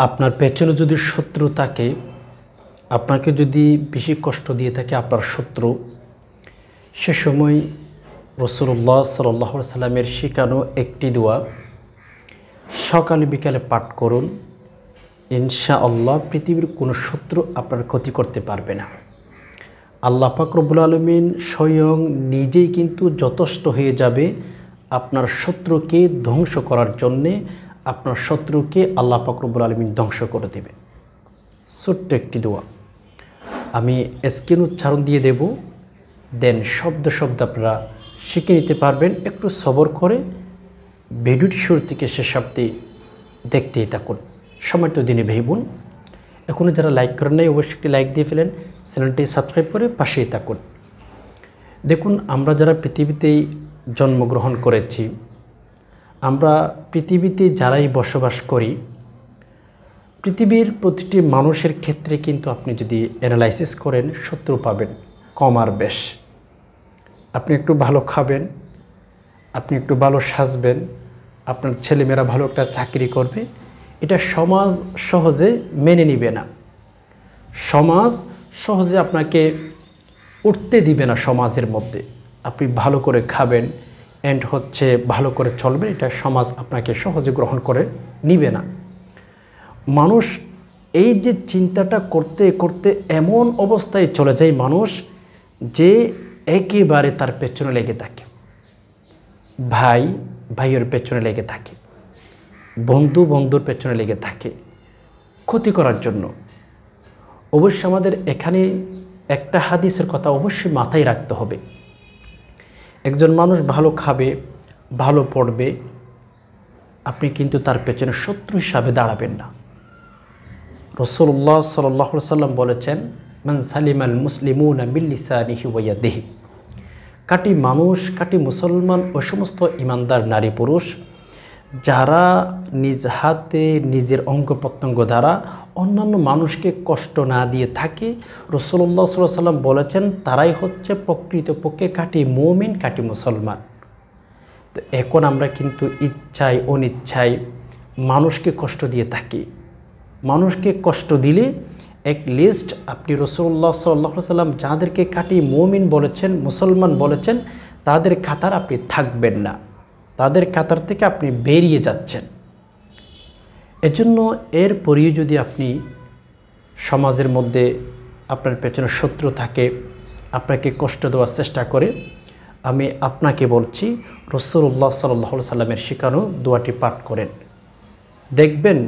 আপনার পেছনে যদি শত্রু থাকে, আপনাকে যদি বেশি কষ্ট দিয়ে থাকে আপনার শত্রু, সে সময় রাসূলুল্লাহ সাল্লাল্লাহু আলাইহি সাল্লামের শেখানো একটি দোয়া সকালে বিকালে পাঠ করুন। ইনশাআল্লাহ পৃথিবীর কোনো শত্রু আপনার ক্ষতি করতে পারবে না। আল্লাহ পাক রব্বুল আলামিন স্বয়ং নিজেই কিন্তু যথেষ্ট হয়ে যাবে আপনার শত্রুকে ধ্বংস করার জন্যে। আপনার শত্রুকে আল্লাহ পাক রব্বুল আলামিন ধ্বংস করে দেবে। ছোট্ট একটি দোয়া আমি স্ক্রিন উচ্চারণ দিয়ে দেব, দেন শব্দ শব্দ আপনারা শিখে নিতে পারবেন। একটু সবর করে ভিডিওটি শুরু থেকে শেষ অবধি দেখতেই থাকুন। সম্মানিত দিনী ভাই বোন, এখনও যারা লাইক করেন নাই অবশ্যই একটি লাইক দিয়ে ফেলেন, চ্যানেলটি সাবস্ক্রাইব করে পাশেই থাকুন। দেখুন, আমরা যারা পৃথিবীতেই জন্মগ্রহণ করেছি, আমরা পৃথিবীতে যারাই বসবাস করি, পৃথিবীর প্রতিটি মানুষের ক্ষেত্রে কিন্তু আপনি যদি অ্যানালাইসিস করেন শত্রু পাবেন কম আর বেশ। আপনি একটু ভালো খাবেন, আপনি একটু ভালো সাজবেন, আপনার ছেলেমেয়েরা ভালো একটা চাকরি করবে, এটা সমাজ সহজে মেনে নিবে না। সমাজ সহজে আপনাকে উঠতে দিবে না সমাজের মধ্যে। আপনি ভালো করে খাবেন অ্যান্ড ভালো করে চলবেন, এটা সমাজ আপনাকে সহজে গ্রহণ করে নিবে না। মানুষ এই যে চিন্তাটা করতে করতে এমন অবস্থায় চলে যায় মানুষ যে একেবারে তার পেছনে লেগে থাকে, ভাই ভাইয়ের পেছনে লেগে থাকে, বন্ধু বন্ধুর পেছনে লেগে থাকে ক্ষতি করার জন্য। অবশ্যই আমাদের এখানে একটা হাদিসের কথা অবশ্যই মাথায় রাখতে হবে। একজন মানুষ ভালো খাবে, ভালো পড়বে, আপনি কিন্তু তার পেছনে শত্রু হিসাবে দাঁড়াবেন না। রাসূলুল্লাহ সাল্লাল্লাহু আলাইহি সাল্লাম বলেছেন, মান সালিমাল মুসলিমুনা মিন লিসানিহি ওয়া ইয়াদিহি। কাটি মানুষ, কাটি মুসলমান ওই সমস্ত ইমানদার নারী পুরুষ যারা নিজ হাতে নিজের অঙ্গ প্রত্যঙ্গ দ্বারা অন্যান্য মানুষকে কষ্ট না দিয়ে থাকে, রাসূলুল্লাহ সাল্লাল্লাহু আলাইহি সাল্লাম বলেছেন তারাই হচ্ছে প্রকৃতপক্ষে কাটি মুমিন, কাটি মুসলমান। তো এখন আমরা কিন্তু ইচ্ছায় অনিচ্ছায় মানুষকে কষ্ট দিয়ে থাকি। মানুষকে কষ্ট দিলে লিস্ট আপনি রাসূলুল্লাহ সাল্লাল্লাহু আলাইহি সাল্লাম যাদেরকে কাটি মুমিন বলেছেন, মুসলমান বলেছেন, তাদের কাতার আপনি থাকবেন না, তাদের কাতার থেকে আপনি বেরিয়ে যাচ্ছেন। এজন্য এরপরেও যদি আপনি সমাজের মধ্যে আপনার পেছনে শত্রু থাকে, আপনাকে কষ্ট দেওয়ার চেষ্টা করে, আমি আপনাকে বলছি রাসূলুল্লাহ সাল্লাল্লাহু আলাইহি সাল্লামের শেখানো দোয়াটি পাঠ করেন। দেখবেন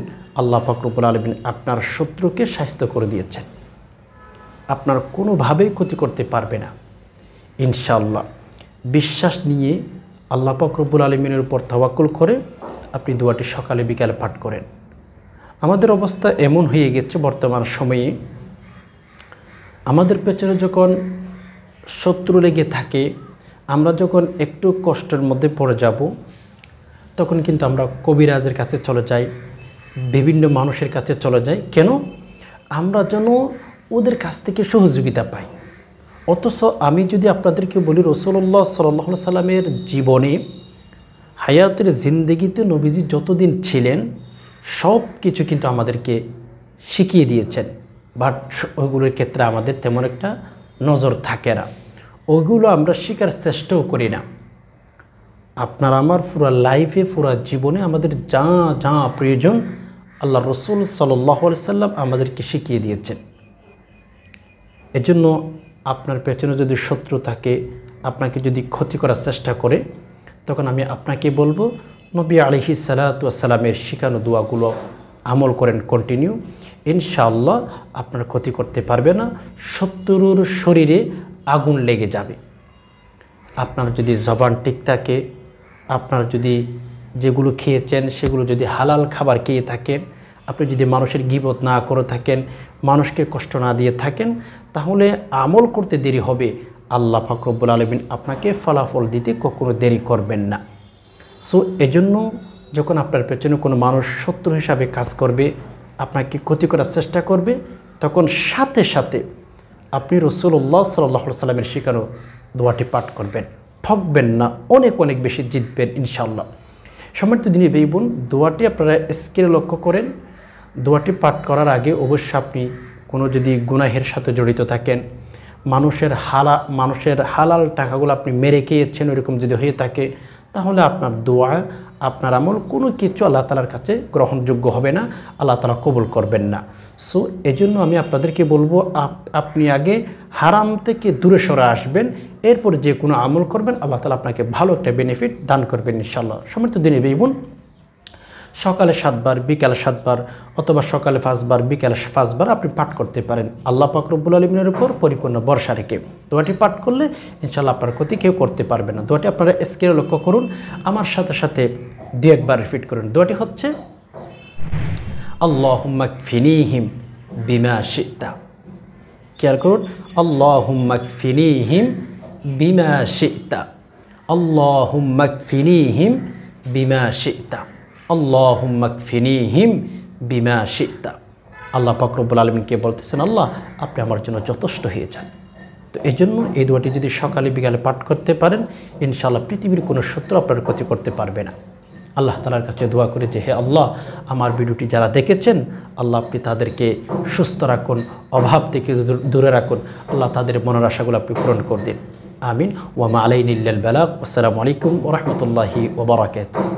আল্লাহ পাক রব্বুল আলামিন আপনার শত্রুকে শায়েস্ত করে দিয়েছেন, আপনার কোনোভাবেই ক্ষতি করতে পারবে না ইনশাআল্লাহ। বিশ্বাস নিয়ে আল্লাহ পাক রব্বুল আলামিনের উপর তাওয়াক্কুল করে আপনি দোয়াটি সকালে বিকালে পাঠ করেন। আমাদের অবস্থা এমন হয়ে গেছে বর্তমান সময়ে, আমাদের পেছনে যখন শত্রু লেগে থাকে, আমরা যখন একটু কষ্টের মধ্যে পড়ে যাব, তখন কিন্তু আমরা কবিরাজের কাছে চলে যাই, বিভিন্ন মানুষের কাছে চলে যাই। কেন? আমরা যেন ওদের কাছ থেকে সহযোগিতা পাই। অথচ আমি যদি আপনাদেরকে বলি, রাসূলুল্লাহ সাল্লাল্লাহু আলাইহি সাল্লামের জীবনে হায়াতের জিন্দেগিতে নবীজি যতদিন ছিলেন সব কিছু কিন্তু আমাদেরকে শিখিয়ে দিয়েছেন, বাট ওইগুলোর ক্ষেত্রে আমাদের তেমন একটা নজর থাকে না, ওইগুলো আমরা শেখার চেষ্টাও করি না। আপনার আমার পুরা লাইফে, পুরা জীবনে আমাদের যা যা প্রয়োজন আল্লাহ রসুল সাল্লাল্লাহু আলাইহি সাল্লাম আমাদেরকে শিখিয়ে দিয়েছেন। এজন্য আপনার পেছনে যদি শত্রু থাকে, আপনাকে যদি ক্ষতি করার চেষ্টা করে, তখন আমি আপনাকে বলবো নবী আলাইহিস সালাতু ওয়াস সালামের শেখানো দোয়াগুলো আমল করেন কন্টিনিউ, ইনশাআল্লাহ আপনার ক্ষতি করতে পারবে না। শত্রুর শরীরে আগুন লেগে যাবে। আপনার যদি জবান ঠিক থাকে, আপনার যদি যেগুলো খেয়েছেন সেগুলো যদি হালাল খাবার খেয়ে থাকেন, আপনি যদি মানুষের গীবত না করে থাকেন, মানুষকে কষ্ট না দিয়ে থাকেন, তাহলে আমল করতে দেরি হবে। আল্লাহ পাক রব্বুল আলামিন আপনাকে ফলাফল দিতে কখনো দেরি করবেন না। সো এজন্য যখন আপনার পেছনে কোনো মানুষ শত্রু হিসাবে কাজ করবে, আপনাকে ক্ষতি করার চেষ্টা করবে, তখন সাথে সাথে আপনি রাসূলুল্লাহ সাল্লাল্লাহু আলাইহি সাল্লামের শেখানো দোয়াটি পাঠ করবেন। ঠকবেন না, অনেক অনেক বেশি জিতবেন ইনশাআল্লাহ। সম্মানিত দিনী ভাই বোন, দোয়াটি আপনারা স্ক্রিনে লক্ষ্য করেন। দোয়াটি পাঠ করার আগে অবশ্যই আপনি কোনো যদি গুনাহের সাথে জড়িত থাকেন, মানুষের হালাল টাকাগুলো আপনি মেরে খেয়েছেন, ওইরকম যদি হয়ে থাকে, তাহলে আপনার দোয়া, আপনার আমল কোনো কিছু আল্লাহ তাআলার কাছে গ্রহণযোগ্য হবে না, আল্লাহ তাআলা কবুল করবেন না। সো এজন্য আমি আপনাদেরকে বলবো, আপনি আগে হারাম থেকে দূরে সরে আসবেন, এরপর যে কোনো আমল করবেন, আল্লাহ তাআলা আপনাকে ভালো একটা বেনিফিট দান করবেন ইনশাআল্লাহ। সমস্ত দিনে বেইবুন সকালে 7 বার, বিকালে 7 বার, অথবা সকালে 5 বার, বিকালে 5 বার আপনি পাঠ করতে পারেন, আল্লাহ পাক রব্বুল আলামিনের উপর পরিপূর্ণ ভরসা রেখে। দোয়াটি পাঠ করলে ইনশাআল্লাহ আপনার ক্ষতি কেউ করতে পারবে না। দোয়াটি আপনারা স্ক্রিনে লক্ষ্য করুন, আমার সাথে সাথে 2 একবার রিপিট করুন। দোয়াটি হচ্ছে আল্লাহুম্মা কফিনিহিম বিমা শি'তা। খেয়াল করুন, আল্লাহুম্মা কফিনিহিম বিমা শি'তা, আল্লাহুম্মা কফিনিহিম বিমা শি'তা, আল্লাহুম্মা কফিনিহিম বিমা শি'তা। আল্লাহ পাক রব্বুল আলামিনকে বলতেছেন, আল্লাহ আপনি আমার জন্য যথেষ্ট হয়ে যান। তো এই জন্য এই দোয়াটি যদি সকালে বিকালে পাঠ করতে পারেন, ইনশাআল্লাহ পৃথিবীর কোনো শত্রু আপনার ক্ষতি করতে পারবে না। আল্লাহ তাআলার কাছে দোয়া করে যে, হে আল্লাহ, আমার ভিডিওটি যারা দেখেছেন, আল্লাহ আপনি তাদেরকে সুস্থ রাখুন, অভাব থেকে দূরে রাখুন, আল্লাহ তাদের মনের আশাগুলো আপনি পূরণ করে দিন। আমিন। ওয়া মা আলাইনা ইল্লাল বালাগ। আসসালামু আলাইকুম ওয়া রাহমাতুল্লাহি ওয়া বারাকাতুহু।